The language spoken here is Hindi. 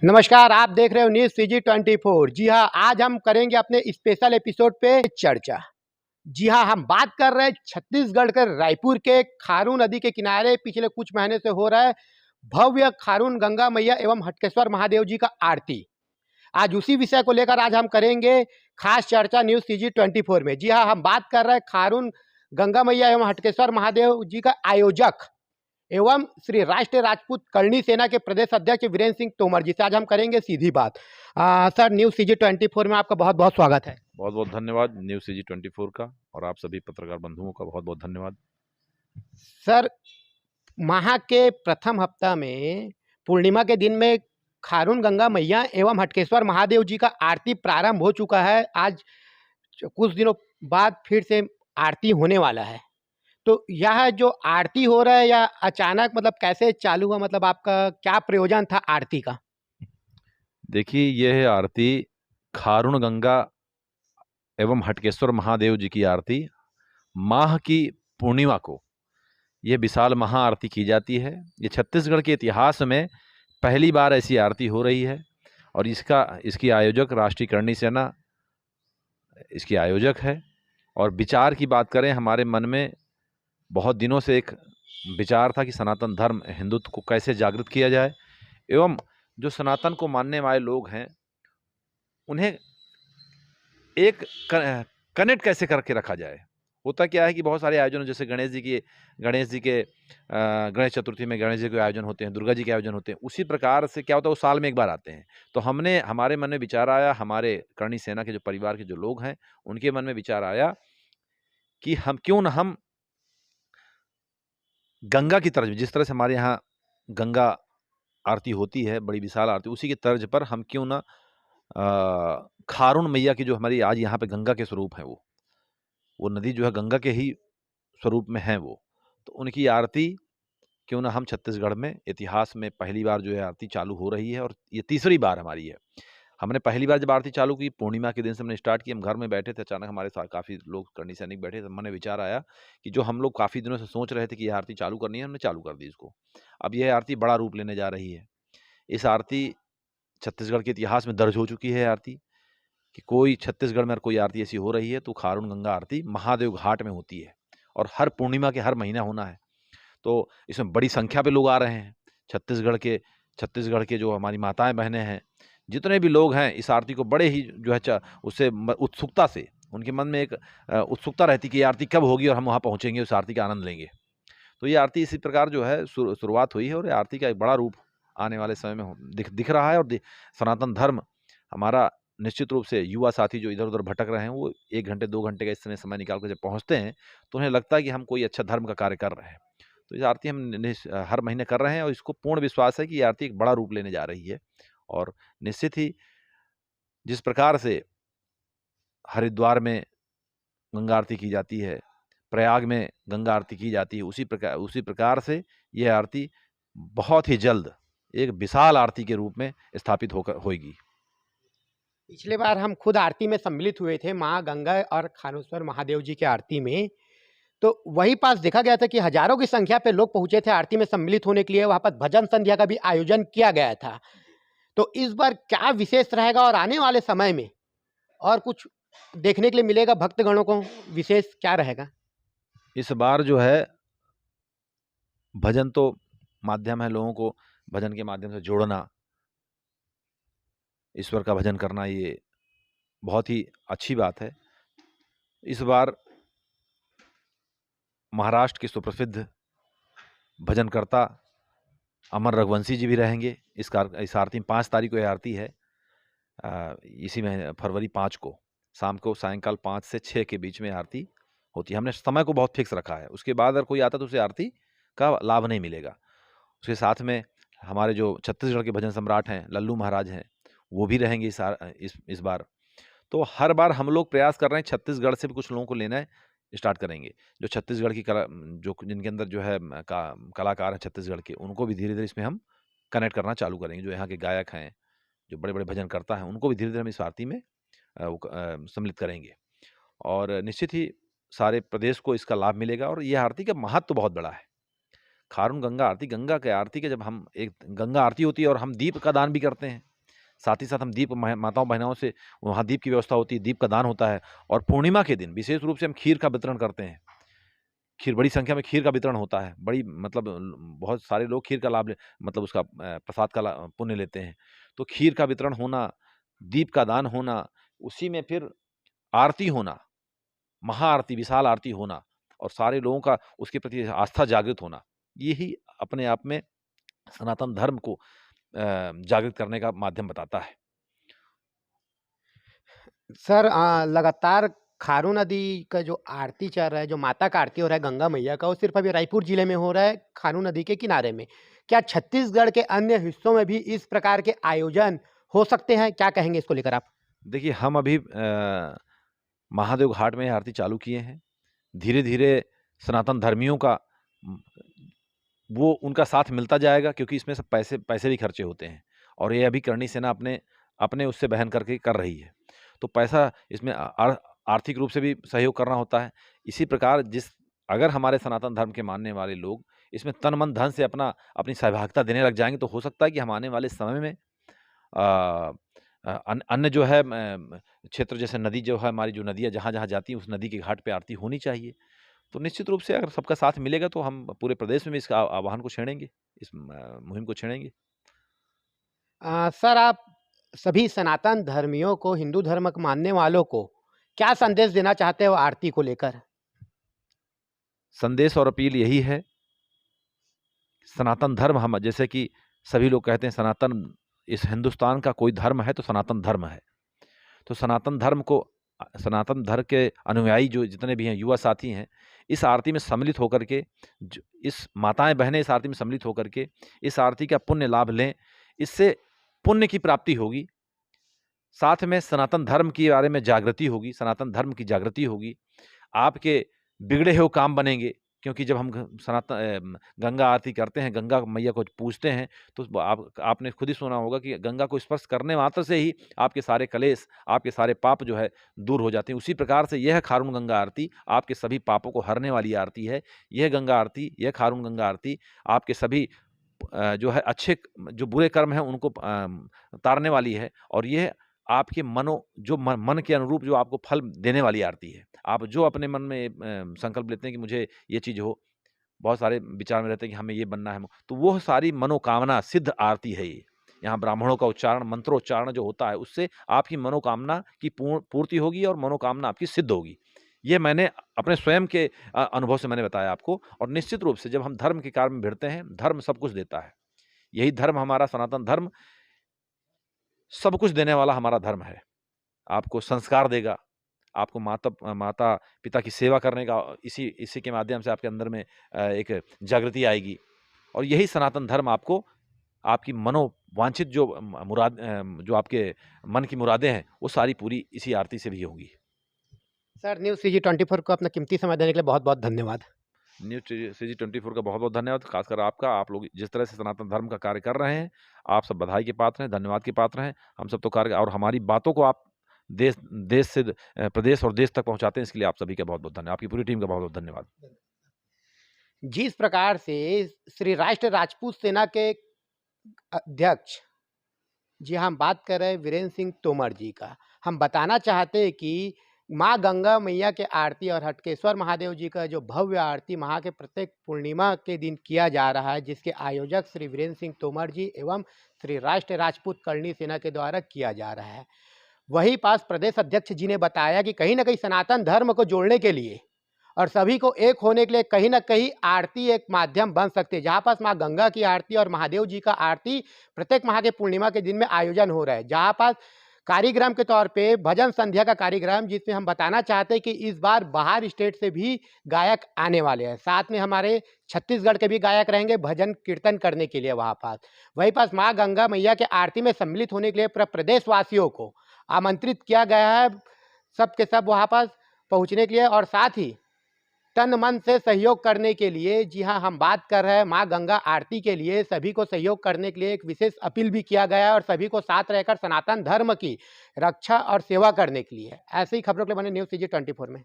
नमस्कार, आप देख रहे हो न्यूज़ CG24। जी हाँ, आज हम करेंगे अपने स्पेशल एपिसोड पे चर्चा। जी हाँ, हम बात कर रहे हैं छत्तीसगढ़ के रायपुर के खारून नदी के किनारे पिछले कुछ महीने से हो रहा है भव्य खारून गंगा मैया एवं हटकेश्वर महादेव जी का आरती। आज उसी विषय को लेकर आज हम करेंगे खास चर्चा न्यूज़ CG24 में। जी हाँ, हम बात कर रहे हैं खारून गंगा मैया एवं हटकेश्वर महादेव जी का आयोजक एवं श्री राष्ट्रीय राजपूत करणी सेना के प्रदेश अध्यक्ष वीरेंद्र सिंह तोमर जी से आज हम करेंगे सीधी बात। सर, न्यूज़ CG24 में आपका बहुत बहुत स्वागत है। बहुत बहुत धन्यवाद न्यूज़ CG24 का और आप सभी पत्रकार बंधुओं का बहुत बहुत धन्यवाद। सर, माह के प्रथम हफ्ता में पूर्णिमा के दिन में खारून गंगा मैया एवं हटकेश्वर महादेव जी का आरती प्रारंभ हो चुका है। आज कुछ दिनों बाद फिर से आरती होने वाला है। तो यह जो आरती हो रहा है या अचानक मतलब कैसे चालू हुआ, मतलब आपका क्या प्रयोजन था आरती का? देखिए, यह आरती खारून गंगा एवं हटकेश्वर महादेव जी की आरती माह की पूर्णिमा को यह विशाल महाआरती की जाती है। ये छत्तीसगढ़ के इतिहास में पहली बार ऐसी आरती हो रही है और इसकी आयोजक राष्ट्रीय करणी सेना इसकी आयोजक है। और विचार की बात करें, हमारे मन में बहुत दिनों से एक विचार था कि सनातन धर्म हिंदुत्व को कैसे जागृत किया जाए एवं जो सनातन को मानने वाले लोग हैं उन्हें एक कनेक्ट कैसे करके रखा जाए। होता क्या है कि बहुत सारे आयोजन जैसे गणेश चतुर्थी में गणेश जी के आयोजन होते हैं, दुर्गा जी के आयोजन होते हैं। उसी प्रकार से क्या होता है, वो साल में एक बार आते हैं। तो हमारे मन में विचार आया, हमारे करणी सेना के जो परिवार के जो लोग हैं उनके मन में विचार आया कि हम क्यों ना हम गंगा की तर्ज, जिस तरह से हमारे यहाँ गंगा आरती होती है, बड़ी विशाल आरती, उसी की तर्ज पर हम क्यों ना खारून मैया की जो हमारी आज यहाँ पे गंगा के स्वरूप है, वो नदी जो है गंगा के ही स्वरूप में है वो, तो उनकी आरती क्यों ना हम छत्तीसगढ़ में इतिहास में पहली बार जो है आरती चालू हो रही है और ये तीसरी बार हमारी है। हमने पहली बार जब आरती चालू की पूर्णिमा के दिन से हमने स्टार्ट की, हम घर में बैठे थे, अचानक हमारे साथ काफ़ी लोग करणी सैनिक बैठे थे, मन में विचार आया कि जो हम लोग काफ़ी दिनों से सोच रहे थे कि ये आरती चालू करनी है, हमने चालू कर दी इसको। अब यह आरती बड़ा रूप लेने जा रही है। इस आरती छत्तीसगढ़ के इतिहास में दर्ज हो चुकी है आरती कि कोई छत्तीसगढ़ में अगर कोई आरती ऐसी हो रही है तो खारून गंगा आरती महादेव घाट में होती है और हर पूर्णिमा के हर महीना होना है। तो इसमें बड़ी संख्या पे लोग आ रहे हैं। छत्तीसगढ़ के जो हमारी माताएँ बहनें हैं, जितने भी लोग हैं इस आरती को बड़े ही जो है उससे उत्सुकता से उनके मन में एक उत्सुकता रहती है कि ये आरती कब होगी और हम वहाँ पहुँचेंगे, उस आरती का आनंद लेंगे। तो ये आरती इसी प्रकार जो है शुरुआत हुई है और ये आरती का एक बड़ा रूप आने वाले समय में दिख रहा है। और सनातन धर्म हमारा निश्चित रूप से युवा साथी जो इधर-उधर भटक रहे हैं, वो 1 घंटे 2 घंटे का इस समय निकाल कर जब पहुँचते हैं, तो उन्हें लगता है कि हम कोई अच्छा धर्म का कार्य कर रहे हैं। तो ये आरती हम हर महीने कर रहे हैं और इसको पूर्ण विश्वास है कि ये आरती एक बड़ा रूप लेने जा रही है। और निश्चित ही जिस प्रकार से हरिद्वार में गंगा आरती की जाती है, प्रयाग में गंगा आरती की जाती है, उसी प्रकार से यह आरती बहुत ही जल्द एक विशाल आरती के रूप में स्थापित होएगी। पिछले बार हम खुद आरती में सम्मिलित हुए थे माँ गंगा और खानेश्वर महादेव जी की आरती में। तो वहीं पास देखा गया था कि हजारों की संख्या पे लोग पहुंचे थे आरती में सम्मिलित होने के लिए। वहाँ पर भजन संध्या का भी आयोजन किया गया था। तो इस बार क्या विशेष रहेगा और आने वाले समय में और कुछ देखने के लिए मिलेगा भक्तगणों को, विशेष क्या रहेगा? इस बार जो है भजन तो माध्यम है, लोगों को भजन के माध्यम से जोड़ना, ईश्वर का भजन करना, ये बहुत ही अच्छी बात है। इस बार महाराष्ट्र के सुप्रसिद्ध भजनकर्ता अमर रघुवंशी जी भी रहेंगे। इस आरती में 5 तारीख को यह आरती है। इसी में फरवरी 5 को शाम को सायंकाल 5 से 6 के बीच में आरती होती है। हमने समय को बहुत फिक्स रखा है, उसके बाद अगर कोई आता तो उसे आरती का लाभ नहीं मिलेगा। उसके साथ में हमारे जो छत्तीसगढ़ के भजन सम्राट हैं, लल्लू महाराज हैं, वो भी रहेंगे इस बार। तो हर बार हम लोग प्रयास कर रहे हैं छत्तीसगढ़ से भी कुछ लोगों को लेना स्टार्ट करेंगे। जो छत्तीसगढ़ की कला, जो जिनके अंदर जो है कलाकार हैं छत्तीसगढ़ के, उनको भी धीरे-धीरे इसमें हम कनेक्ट करना चालू करेंगे। जो यहाँ के गायक हैं, जो बड़े-बड़े भजनकर्ता हैं, उनको भी धीरे-धीरे हम इस आरती में सम्मिलित करेंगे और निश्चित ही सारे प्रदेश को इसका लाभ मिलेगा। और ये आरती का महत्व तो बहुत बड़ा है। खारून गंगा आरती, गंगा के आरती के जब हम एक गंगा आरती होती है और हम दीप का दान भी करते हैं, साथ ही साथ हम दीप माताओं बहनों से वहाँ दीप की व्यवस्था होती है, दीप का दान होता है। और पूर्णिमा के दिन विशेष रूप से हम खीर का वितरण करते हैं। खीर बड़ी संख्या में खीर का वितरण होता है। बड़ी मतलब बहुत सारे लोग खीर का लाभ मतलब उसका प्रसाद का पुण्य लेते हैं। तो खीर का वितरण होना, दीप का दान होना, उसी में फिर आरती होना, महाआरती, विशाल आरती होना और सारे लोगों का उसके प्रति आस्था जागृत होना, यही अपने आप में सनातन धर्म को जागृत करने का माध्यम बताता है। सर लगातार खारून नदी का जो आरती चल रहा है, जो माता का आरती हो रहा है गंगा मैया का, वो सिर्फ अभी रायपुर जिले में हो रहा है, खारून नदी के किनारे में। क्या छत्तीसगढ़ के अन्य हिस्सों में भी इस प्रकार के आयोजन हो सकते हैं? क्या कहेंगे इसको लेकर आप? देखिए, हम अभी महादेव घाट में आरती चालू किए हैं। धीरे-धीरे सनातन धर्मियों का उम, वो उनका साथ मिलता जाएगा, क्योंकि इसमें सब पैसे पैसे भी खर्चे होते हैं और ये अभी करणी सेना अपने अपने उससे बहन करके कर रही है। तो पैसा इसमें आर्थिक रूप से भी सहयोग करना होता है। इसी प्रकार अगर हमारे सनातन धर्म के मानने वाले लोग इसमें तन, मन, धन से अपनी सहभागिता देने लग जाएँगे, तो हो सकता है कि हम आने वाले समय में अ अन्य जो है क्षेत्र, जैसे नदी जो है, हमारी जो नदियाँ जहाँ-जहाँ जाती हैं, उस नदी के घाट पे आरती होनी चाहिए। तो निश्चित रूप से अगर सबका साथ मिलेगा तो हम पूरे प्रदेश में भी इसका आह्वान को छेड़ेंगे, इस मुहिम को छेड़ेंगे। सर आप सभी सनातन धर्मियों को, हिंदू धर्म को मानने वालों को क्या संदेश देना चाहते हो आरती को लेकर? संदेश और अपील यही है, सनातन धर्म हम जैसे कि सभी लोग कहते हैं सनातन, इस हिंदुस्तान का कोई धर्म है तो सनातन धर्म है। तो सनातन धर्म को सनातन धर्म के अनुयायी जो जितने भी हैं, युवा साथी हैं, इस आरती में सम्मिलित होकर के इस माताएँ-बहनें इस आरती में सम्मिलित होकर के इस आरती का पुण्य लाभ लें। इससे पुण्य की प्राप्ति होगी। साथ में सनातन धर्म के बारे में जागृति होगी, सनातन धर्म की जागृति होगी। आपके बिगड़े हुए काम बनेंगे, क्योंकि जब हम गंगा आरती करते हैं, गंगा मैया को पूजते हैं, तो आपने खुद ही सुना होगा कि गंगा को स्पर्श करने मात्र से ही आपके सारे कलेश, आपके सारे पाप जो है दूर हो जाते हैं। उसी प्रकार से यह खारून गंगा आरती आपके सभी पापों को हरने वाली आरती है। यह गंगा आरती, यह खारून गंगा आरती आपके सभी जो है अच्छे जो बुरे कर्म हैं उनको तारने वाली है और यह आपके मन के अनुरूप जो आपको फल देने वाली आरती है। आप जो अपने मन में संकल्प लेते हैं कि मुझे ये चीज़ हो, बहुत सारे विचार में रहते हैं कि हमें ये बनना है, तो वो सारी मनोकामना सिद्ध आरती है ये। यहाँ ब्राह्मणों का उच्चारण, मंत्रोच्चारण जो होता है, उससे आपकी मनोकामना की पूर्ति होगी और मनोकामना आपकी सिद्ध होगी। ये मैंने अपने स्वयं के अनुभव से मैंने बताया आपको और निश्चित रूप से जब हम धर्म के कार्य में भिड़ते हैं, धर्म सब कुछ देता है। यही धर्म हमारा सनातन धर्म सब कुछ देने वाला हमारा धर्म है। आपको संस्कार देगा, आपको माता-पिता की सेवा करने का इसी के माध्यम से आपके अंदर में एक जागृति आएगी और यही सनातन धर्म आपको आपकी मनोवांछित जो आपके मन की मुरादें हैं, वो सारी पूरी इसी आरती से भी होंगी। सर न्यूज़ सीजी 24 को अपना कीमती समय देने के लिए बहुत-बहुत धन्यवाद। न्यूज़ सीजी 24 का बहुत-बहुत धन्यवाद, खासकर आपका। आप लोग जिस तरह से सनातन धर्म का कार्य कर रहे हैं, आप सब बधाई के पात्र हैं, धन्यवाद के पात्र हैं। हम सब तो कार्य और हमारी बातों को आप देश देश से प्रदेश और देश तक पहुँचाते हैं, इसके लिए आप सभी का बहुत-बहुत धन्यवाद। आपकी पूरी टीम का बहुत-बहुत धन्यवाद। जिस प्रकार से श्री राष्ट्रीय राजपूत सेना के अध्यक्ष, जी हाँ, हम बात कर रहे हैं वीरेंद्र सिंह तोमर जी का। हम बताना चाहते हैं कि माँ गंगा मैया के आरती और हटकेश्वर महादेव जी का जो भव्य आरती वहाँ के प्रत्येक पूर्णिमा के दिन किया जा रहा है, जिसके आयोजक श्री वीरेंद्र सिंह तोमर जी एवं श्री राष्ट्रीय राजपूत करणी सेना के द्वारा किया जा रहा है। वहीं पास प्रदेश अध्यक्ष जी ने बताया कि कहीं न कहीं सनातन धर्म को जोड़ने के लिए और सभी को एक होने के लिए कहीं न कहीं आरती एक माध्यम बन सकती है। जहाँ पास माँ गंगा की आरती और महादेव जी का आरती प्रत्येक माह के पूर्णिमा के दिन में आयोजन हो रहा है। जहाँ पास कार्यक्रम के तौर पे भजन संध्या का कार्यक्रम, जिसमें हम बताना चाहते हैं कि इस बार बाहर स्टेट से भी गायक आने वाले हैं। साथ में हमारे छत्तीसगढ़ के भी गायक रहेंगे भजन कीर्तन करने के लिए वहाँ पास। वहीं पास माँ गंगा मैया के आरती में सम्मिलित होने के लिए प्रदेशवासियों को आमंत्रित किया गया है, सब के सब वहाँ पास पहुँचने के लिए और साथ ही तन मन से सहयोग करने के लिए। जी हाँ, हम बात कर रहे हैं माँ गंगा आरती के लिए सभी को सहयोग करने के लिए एक विशेष अपील भी किया गया है और सभी को साथ रहकर सनातन धर्म की रक्षा और सेवा करने के लिए। ऐसे ही खबरों के लिए बने न्यूज़ सीजी 24 में।